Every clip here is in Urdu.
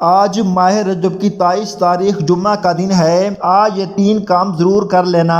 آج ماہ رجب کی 23 تاریخ جمعہ کا دن ہے۔ آج یہ 3 کام ضرور کر لینا،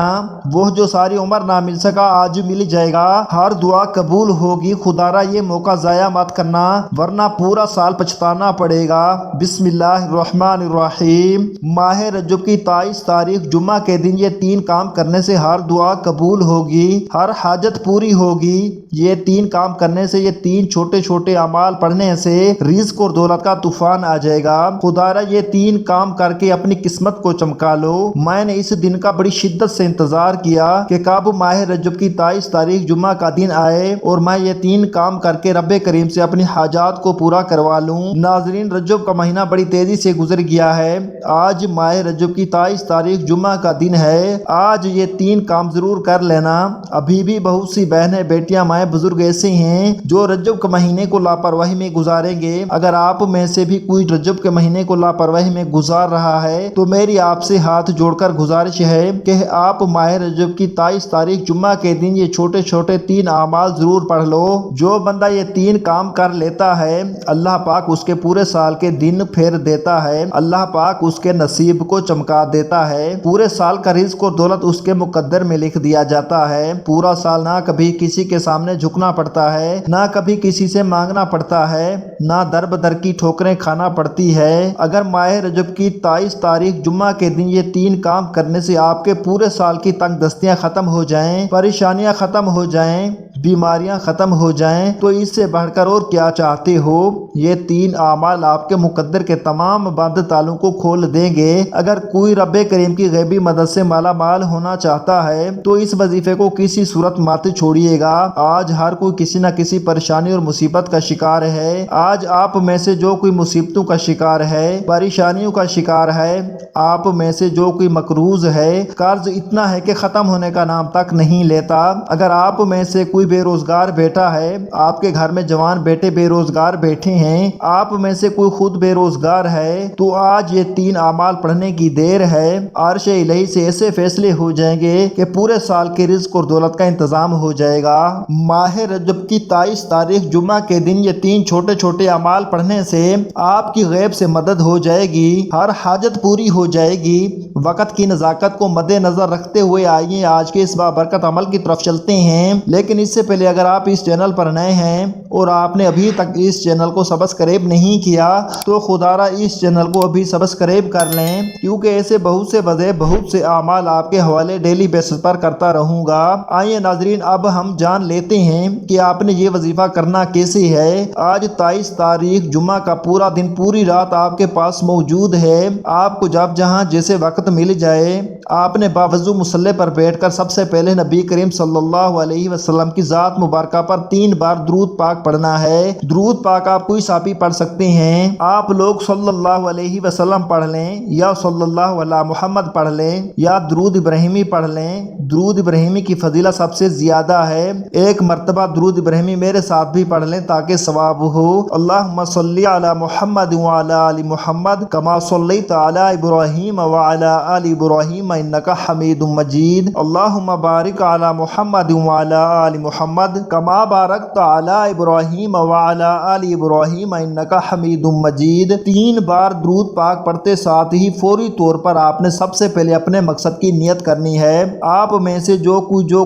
وہ جو ساری عمر نہ مل سکا آج مل جائے گا۔ ہر دعا قبول ہوگی، خدارا یہ موقع ضائع مت کرنا ورنہ پورا سال پچھتانا پڑے گا۔ بسم اللہ الرحمن الرحیم۔ ماہ رجب کی 23 تاریخ جمعہ کے دن یہ 3 کام کرنے سے ہر دعا قبول ہوگی، ہر حاجت پوری ہوگی۔ یہ 3 کام کرنے سے، یہ 3 چھوٹے چھوٹے اعمال پڑھنے سے رزق اور دولت کا طوفان آ جائے گا۔ خدارا یہ 3 کام کر کے اپنی قسمت کو چمکا لو۔ میں نے اس دن کا بڑی شدت سے انتظار کیا کہ کب ماہ رجب کی 23 تاریخ جمعہ کا دن آئے اور میں یہ 3 کام کر کے رب کریم سے اپنی حاجات کو پورا کروا لوں۔ ناظرین، رجب کا مہینہ بڑی تیزی سے گزر گیا ہے۔ آج ماہ رجب کی 23 تاریخ جمعہ کا دن ہے۔ آج یہ 3 کام ضرور کر لینا۔ ابھی بھی بہت سی بہنیں، بیٹیاں، مائیں، بزرگ ایسے ہیں جو رجب کے مہینے کو لاپرواہی میں گزاریں گے۔ اگر آپ میں سے بھی کوئی رجب کے مہینے کو لاپرواہی میں گزار رہا ہے تو میری آپ سے ہاتھ جوڑ کر گزارش ہے کہ آپ ماہ رجب کی 23 تاریخ جمعہ کے دن یہ چھوٹے چھوٹے 3 اعمال ضرور پڑھ لو۔ جو بندہ یہ 3 کام کر لیتا ہے، اللہ پاک اس کے پورے سال کے دن پھیر دیتا ہے۔ اللہ پاک اس کے نصیب کو چمکا دیتا ہے۔ پورے سال کا رزق اور دولت اس کے مقدر میں لکھ دیا جاتا ہے۔ پورا سال نہ کبھی کسی کے سامنے جھکنا پڑتا ہے، نہ کبھی کسی سے مانگنا پڑتا ہے، نہ در بدر کی ٹھوکریں کھانا پڑتی ہے۔ اگر ماہ رجب کی 23 تاریخ جمعہ کے دن یہ 3 کام کرنے سے آپ کے پورے سال کی تنگ دستیاں ختم ہو جائیں، پریشانیاں ختم ہو جائیں، بیماریاں ختم ہو جائیں تو اس سے بڑھ کر اور کیا چاہتے ہو؟ یہ 3 اعمال آپ کے مقدر کے تمام بند تالوں کو کھول دیں گے۔ اگر کوئی رب کریم کی غیبی مدد سے مالا مال ہونا چاہتا ہے تو اس وظیفے کو کسی صورت مت چھوڑیے گا۔ آج ہر کوئی کسی نہ کسی پریشانی اور مصیبت کا شکار ہے۔ آج آپ میں سے جو کوئی مصیبتوں کا شکار ہے، پریشانیوں کا شکار ہے، آپ میں سے جو کوئی مقروض ہے، قرض اتنا ہے کہ ختم ہونے کا نام تک نہیں لیتا، اگر آپ میں سے کوئی بے روزگار بیٹا ہے، آپ کے گھر میں جوان بیٹے بے روزگار بیٹھے ہیں، آپ میں سے کوئی خود بے روزگار ہے، تو آج یہ 3 اعمال پڑھنے کی دیر ہے۔ عرش الہی سے ایسے فیصلے ہو جائیں گے کہ پورے سال کے رزق اور دولت کا انتظام ہو جائے گا۔ ماہ رجب کی 23 تاریخ جمعہ کے دن یہ 3 چھوٹے چھوٹے اعمال پڑھنے سے آپ کی غیب سے مدد ہو جائے گی، ہر حاجت پوری ہو جائے گی۔ وقت کی نزاکت کو مد نظر رکھتے ہوئے آئیے آج کے اس بابرکت عمل کی طرف چلتے ہیں۔ لیکن اس سے پہلے اگر آپ اس چینل پر نئے ہیں اور آپ نے ابھی تک اس چینل کو سبسکرائب نہیں کیا تو خدارا اس چینل کو ابھی سبسکرائب کر لیں، کیونکہ ایسے بہت سے وظائف، بہت سے اعمال آپ کے حوالے ڈیلی بیسس پر کرتا رہوں گا۔ آئیے ناظرین، اب ہم جان لیتے ہیں کہ آپ نے یہ وظیفہ کرنا کیسے ہے۔ آج 23 تاریخ جمعہ کا پورا دن، پوری رات آپ کے پاس موجود ہے۔ آپ کو جب جہاں جیسے وقت مل جائے، آپ نے باوضو مصلی پر بیٹھ کر سب سے پہلے نبی کریم صلی اللہ علیہ وسلم کی ذات مبارکہ پر 3 بار درود پاک پڑھنا ہے۔ درود پاک آپ کوئی سا بھی پڑھ سکتے ہیں۔ آپ لوگ صلی اللہ علیہ وسلم پڑھ لیں یا صلی اللہ علی محمد پڑھ لیں یا درود ابراہیمی پڑھ لیں۔ درود ابراہیمی کی فضیلت سب سے زیادہ ہے۔ ایک مرتبہ درود ابراہیمی میرے ساتھ بھی پڑھ لیں تاکہ ثواب ہو۔ اللہم صلی علی محمد وعلی آل محمد کما صلیت علی ابراہیم وعلی آل ابراہیم انک حمید مجید۔ اللہم بارک علی محمد وعلی آل محمد کما بارکت علی ابراہیم وعلی آل ابراہیم انک حمید مجید۔ 3 بار درود پاک پڑھتے ساتھ ہی فوری طور پر آپ نے سب سے پہلے اپنے مقصد کی نیت کرنی ہے۔ آپ میں سے جو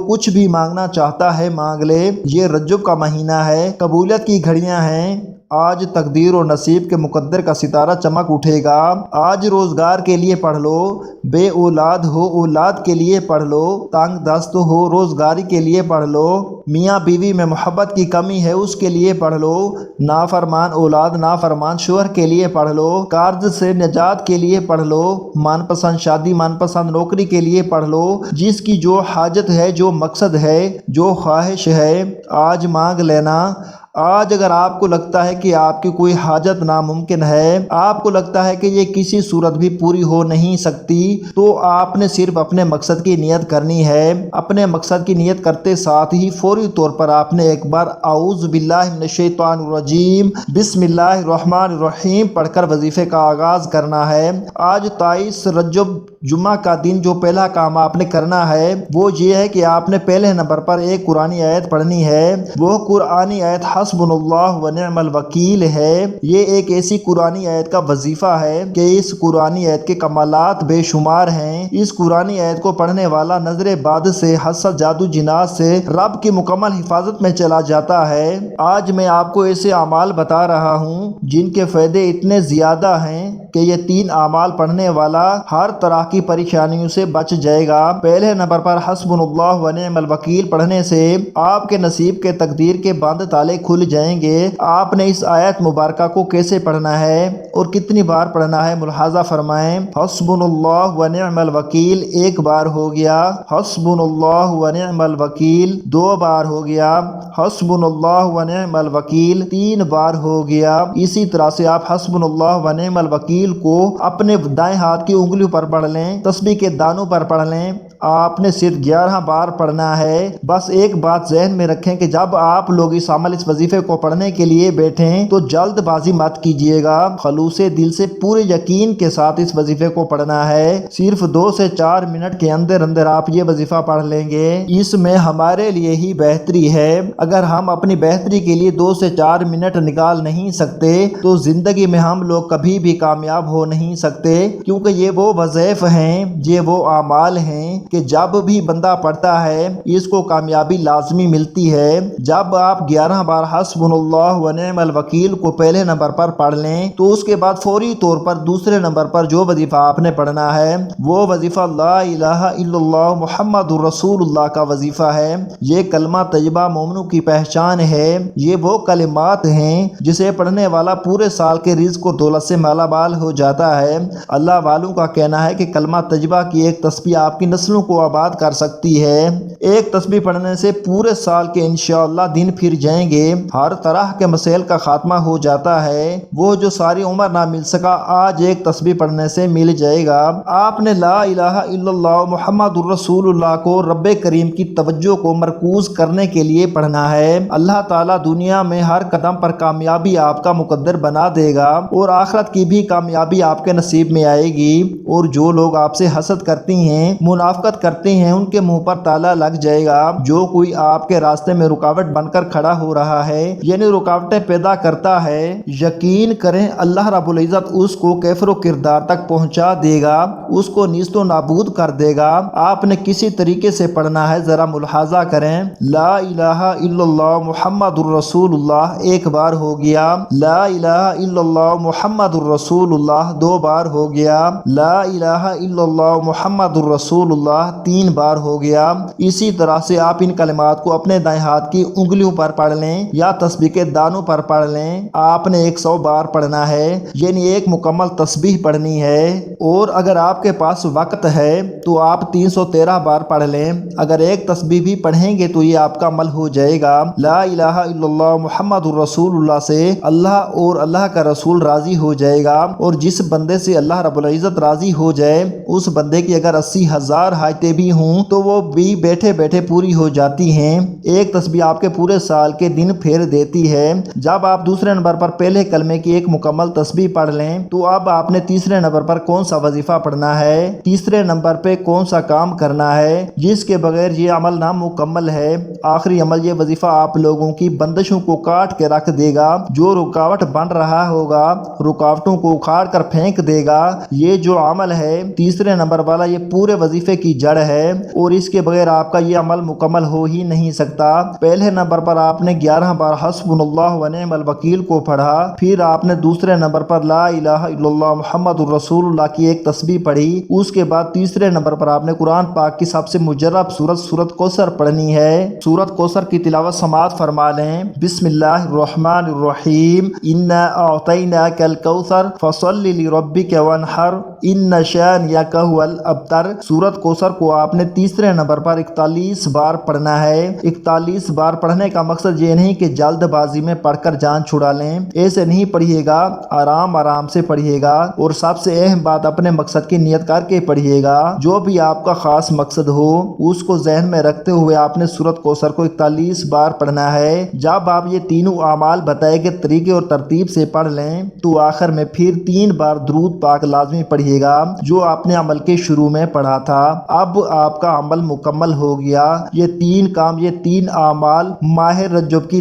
کچھ بھی مانگنا چاہتا ہے مانگ لے۔ یہ رجب کا مہینہ ہے، قبولیت کی گھڑیاں ہیں۔ آج تقدیر اور نصیب کے مقدر کا ستارہ چمک اٹھے گا۔ آج روزگار کے لیے پڑھ لو، بے اولاد ہو اولاد کے لیے پڑھ لو، تنگ دست ہو روزگاری کے لیے پڑھ لو، میاں بیوی میں محبت کی کمی ہے اس کے لیے پڑھ لو، نافرمان اولاد نافرمان شوہر کے لیے پڑھ لو، قرض سے نجات کے لیے پڑھ لو، من پسند شادی من پسند نوکری کے لیے پڑھ لو۔ جس کی جو حاجت ہے، جو مقصد ہے، جو خواہش ہے، آج مانگ لینا۔ آج اگر آپ کو لگتا ہے کہ آپ کی کوئی حاجت ناممکن ہے، آپ کو لگتا ہے کہ یہ کسی صورت بھی پوری ہو نہیں سکتی، تو آپ نے صرف اپنے مقصد کی نیت کرنی ہے۔ اپنے مقصد کی نیت کرتے ساتھ ہی فوری طور پر آپ نے ایک بار اعوذ باللہ من الشیطان الرجیم بسم اللہ الرحمن الرحیم پڑھ کر وظیفے کا آغاز کرنا ہے۔ آج 23 رجب جمعہ کا دن جو پہلا کام آپ نے کرنا ہے وہ یہ ہے کہ آپ نے پہلے نمبر پر ایک قرآنی آیت پڑھنی ہے۔ وہ قرآنی آیت حسبناللہ و نعم الوکیل ہے، یہ ایک ایسی قرآنی آیت کا وظیفہ ہے کہ اس قرآنی آیت کے کمالات بے شمار ہیں۔ اس قرآنی آیت کو پڑھنے والا نظر باد سے، حسد، جادو، جنات سے رب کی مکمل حفاظت میں چلا جاتا ہے۔ آج میں آپ کو ایسے اعمال بتا رہا ہوں جن کے فائدے اتنے زیادہ ہیں کہ یہ 3 اعمال پڑھنے والا ہر طرح کی پریشانیوں سے بچ جائے گا۔ پہلے نمبر پر حسبناللہ و نعم الوکیل پڑھنے سے آپ کے نصیب کے تقدیر کے بند تالے کھل جائیں گے۔ آپ نے اس آیت مبارکہ کو کیسے پڑھنا ہے اور کتنی بار پڑھنا ہے ملاحظہ فرمائیں۔ حسبناللہ و نعم الوکیل 1 بار ہو گیا، حسبناللہ و نعم الوکیل 2 بار ہو گیا، حسبناللہ و نعم الوکیل 3 بار ہو گیا۔ اسی طرح سے آپ حسبناللہ و نعم الوکیل کو اپنے دائیں ہاتھ کی انگلیوں پر پڑھ لیں، تسبیح کے دانوں پر پڑھ لیں۔ آپ نے صرف 11 بار پڑھنا ہے۔ بس ایک بات ذہن میں رکھیں کہ جب آپ لوگ اس وظیفے کو پڑھنے کے لیے بیٹھیں تو جلد بازی مت کیجیے گا، خلوص دل سے پورے یقین کے ساتھ اس وظیفے کو پڑھنا ہے۔ صرف 2 سے 4 منٹ کے اندر آپ یہ وظیفہ پڑھ لیں گے۔ اس میں ہمارے لیے ہی بہتری ہے۔ اگر ہم اپنی بہتری کے لیے 2 سے 4 منٹ نکال نہیں سکتے تو زندگی میں ہم لوگ کبھی بھی کامیاب ہو نہیں سکتے، کیونکہ یہ وہ وظائف ہیں، یہ وہ اعمال ہیں کہ جب بھی بندہ پڑھتا ہے اس کو کامیابی لازمی ملتی ہے۔ جب آپ 11 بار حسبناللہ و نعم الوکیل کو پہلے نمبر پر پڑھ لیں تو اس کے بعد فوری طور پر دوسرے نمبر پر جو وظیفہ آپ نے پڑھنا ہے وہ وظیفہ لا الہ الا اللہ محمد رسول اللہ کا وظیفہ ہے۔ یہ کلمہ طیبہ مومنوں کی پہچان ہے۔ یہ وہ کلمات ہیں جسے پڑھنے والا پورے سال کے رزق و دولت سے مالا مال ہو جاتا ہے۔ اللہ والوں کا کہنا ہے کہ کلمہ طیبہ کی ایک تسبیح آپ کی نسلوں کو آباد کر سکتی ہے۔ ایک تسبیح پڑھنے سے پورے سال کے انشاءاللہ دن پھر جائیں گے، ہر طرح کے مسائل کا خاتمہ ہو جاتا ہے۔ وہ جو ساری عمر نہ مل سکا آج ایک تسبیح پڑھنے سے مل جائے گا۔ آپ نے لا الہ الا اللہ محمد الرسول اللہ کو رب کریم کی توجہ کو مرکوز کرنے کے لیے پڑھنا ہے۔ اللہ تعالیٰ دنیا میں ہر قدم پر کامیابی آپ کا مقدر بنا دے گا اور آخرت کی بھی کامیابی آپ کے نصیب میں آئے گی۔ اور جو لوگ آپ سے حسد کرتے ہیں، منافقت کرتے ہیں، ان کے منہ پر تالا لگ جائے گا۔ جو کوئی آپ کے راستے میں رکاوٹ بن کر کھڑا ہو رہا ہے، یعنی رکاوٹیں پیدا کرتا ہے، یقین کریں اللہ رب العزت اس کو کفر و کردار تک پہنچا دے گا، اس کو نیست و نابود کر دے گا۔ آپ نے کسی طریقے سے پڑھنا ہے، ذرا ملاحظہ کریں۔ لا الہ الا اللہ محمد الرسول اللہ 1 بار ہو گیا، لا الہ الا اللہ محمد الرسول اللہ 2 بار ہو گیا، لا الہ الا اللہ محمد الرسول اللہ 3 بار ہو گیا۔ اسی طرح سے آپ ان کلمات کو اپنے دائیں ہاتھ کی انگلیوں پر پڑھ لیں یا تسبیح کے دانوں پر پڑھ لیں۔ آپ نے 100 بار پڑھنا ہے، یعنی ایک مکمل تسبیح پڑھنی ہے۔ اور اگر آپ کے پاس وقت ہے تو آپ 313 بار پڑھ لیں۔ اگر ایک تسبیح بھی پڑھیں گے تو یہ آپ کا عمل ہو جائے گا۔ لا الہ الا اللہ محمد الرسول اللہ سے اللہ اور اللہ کا رسول راضی ہو جائے گا، اور جس بندے سے اللہ رب العزت راضی ہو جائے اس بندے کی اگر 80,000 حاجتیں بھی ہوں تو وہ بھی بیٹھے بیٹھے پوری ہو جاتی ہیں۔ ایک تسبیح آپ کے پورے سال کے دن پھیر دیتی ہے۔ جب آپ دوسرے نمبر پر پہلے کلمے کی ایک مکمل تسبیح پڑھ لیں تو اب آپ نے تیسرے نمبر پر کون سا وظیفہ پڑھنا ہے، تیسرے نمبر پہ کون سا کام کرنا ہے جس کے بغیر یہ عمل نامکمل ہے۔ آخری عمل یہ وظیفہ آپ لوگوں کی بندشوں کو کاٹ کے رکھ دے گا۔ جو رکاوٹ بن رہا ہوگا رکاوٹوں کو اکھاڑ کر پھینک دے گا۔ یہ جو عمل ہے تیسرے نمبر والا، یہ پورے وظیفے کی جڑ ہے اور اس کے بغیر آپ کا یہ عمل مکمل ہو ہی نہیں سکتا۔ پہلے نمبر پر آپ نے 11 بار حسبناللہ و نعم الوکیل کو پڑھا، پھر آپ نے دوسرے نمبر پر لا الہ الا اللہ محمد الرسول اللہ کی ایک تسبیح پڑھی، اس کے بعد تیسرے نمبر پر آپ نے قرآن پاک کی سب سے مجرب سورت کوثر پڑھنی ہے۔ سورت کوثر کی تلاوت سماعت فرما لیں۔ بسم اللہ الرحمن الرحیم، انا اعطیناک الکوثر فصل لربک وانحر ان شانئک ھو الابتر۔ سورت کوثر کو آپ نے تیسرے نمبر پر 41 بار پڑھنا ہے۔ 41 بار پڑھنے کا مقصد یہ نہیں کہ جلد بازی میں پڑھ کر جان چھڑا لیں، ایسے نہیں پڑھیے گا، آرام آرام سے پڑھیے گا اور سب سے اہم بات اپنے مقصد کی نیت کر کے پڑھیے گا۔ جو بھی آپ کا خاص مقصد ہو اس کو ذہن میں رکھتے ہوئے آپ نے سورت کوثر کو 41 بار پڑھنا ہے۔ جب آپ یہ تینوں اعمال بتائے گئے طریقے اور ترتیب سے پڑھ لیں تو آخر میں پھر 3 بار درود پاک لازمی پڑھیے گا جو آپ نے عمل کے شروع میں پڑھا تھا۔ اب آپ کا عمل مکمل ہو گیا۔ یہ 3 کام، یہ 3 اعمال ماہ رجب کی